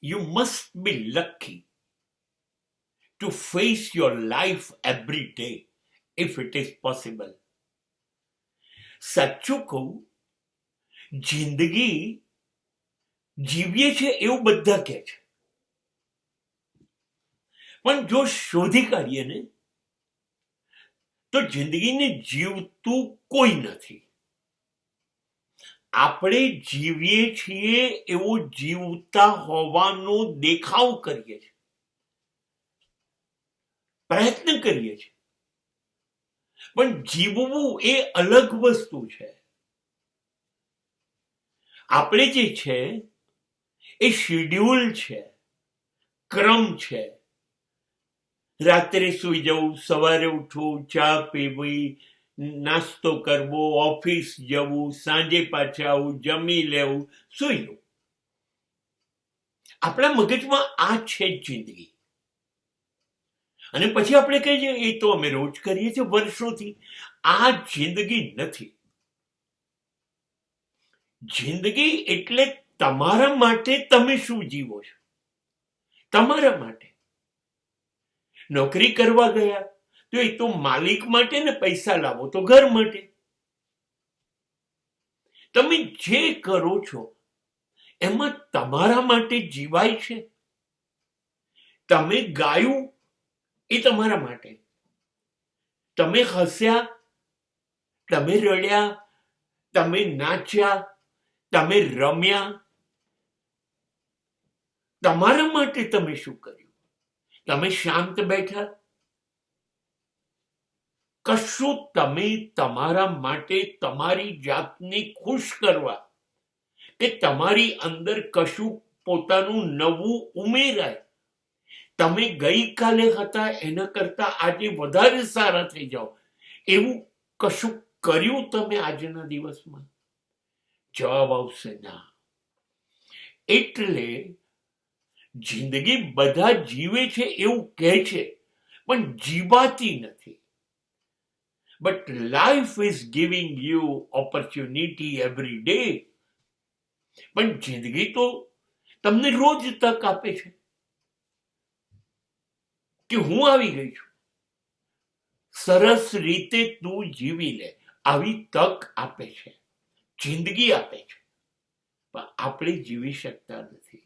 You must be lucky to face your life every day, if it is possible. સાચું કહું, જિંદગી જીવીએ છે એવું બધા કહે છે, પણ જો શોધી કાઢીએ ને તો જિંદગીને જીવતું કોઈ નથી. આપણે જીવીએ છીએ એવો જીવતા હોવાનો દેખાવ કરીએ છીએ, પ્રયત્ન કરીએ છીએ, પણ જીવવું એ અલગ વસ્તુ છે. આપણે જે છે એ શેડ્યુલ છે, ક્રમ છે. રાત્રે સૂઈ જવું, સવારે ઉઠવું, ચા પીવી, નાસ્તો કરવો, ઓફિસ જવું, સાંજે પાછા આવું, જમી લેવું, સૂઈ જવું. આપણા મગજમાં આ છે જ જિંદગી. અને પછી આપણે કહીએ છીએ એ તો અમે રોજ કરીએ છીએ વર્ષોથી. આ જિંદગી નથી. જિંદગી એટલે તમારા માટે તમે શું જીવો છો, તમારા માટે. નોકરી કરવા ગયા તો એ તો માલિક માટે ને, પૈસા લાવો તો ઘર માટે. તમે જે કરો છો એમાં તમારા માટે જીવાય છે. તમે ગાયું એ તમારા માટે. તમે હસ્યા, તમે રડ્યા, તમે નાચ્યા, તમે રમ્યા, તમારા માટે તમે શું કર્યું? તમે શાંત બેઠા? કશું તમે તમારા માટે તમારી જાતને ખુશ કરવા કે તમારી અંદર કશું પોતાનું નવું ઉમેરાય, તમે ગઈકાલે હતા એના કરતા આજે વધારે સારા થઈ જાઓ, એવું કશું કર્યું તમે આજના દિવસમાં? જવાબ આવશે ના. એટલે જિંદગી બધા જીવે છે એવું કહે છે, પણ જીવાતી નથી. But life is giving you opportunity every day. પણ જિંદગી તો તમને રોજ તક આપે છે કે હું આવી ગઈ છું, સરસ રીતે તું જીવી લે, આવી તક આપે છે, જિંદગી આપે છે. પણ આપણે જીવી શકતા નથી.